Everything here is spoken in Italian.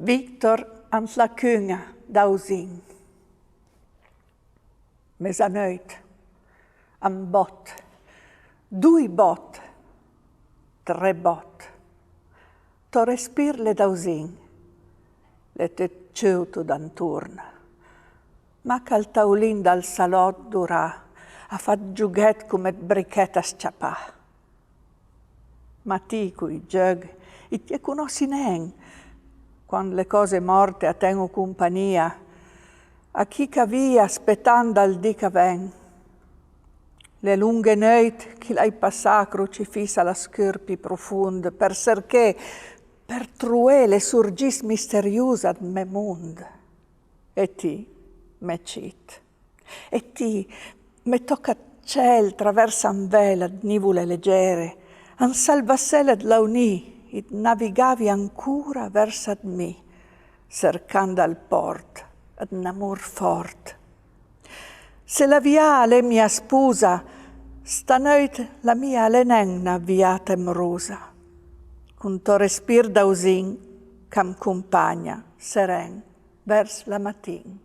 Victor ant la kunga dausing. Mesanöit, am bot, 2 bot, 3 bot. To respir le dausing, le te ciutu d'anturn. Ma cal taulin dal salot durà, a fat giughet cum et brichet a sciapà. Ma ti cui giug, it te conosci nen, quando le cose morte a tengo compagnia, a chi ca via aspettando al dì ca ven. Le lunghe noit chi l'hai passà crucifissa la scurpi profund, per serché per truè le surgis misteriusa ad me mund. E ti, me cit, e ti, me tocca ciel traversa un vela ad nivule leggere, an salvassele ad launì, id navigavi ancora versat mi, cercando al port ad un amor fort. Se la via le mia sposa, stanoit la mia lenen n'avviata emrosa, con to respir dausin c'am compagna seren vers la matin.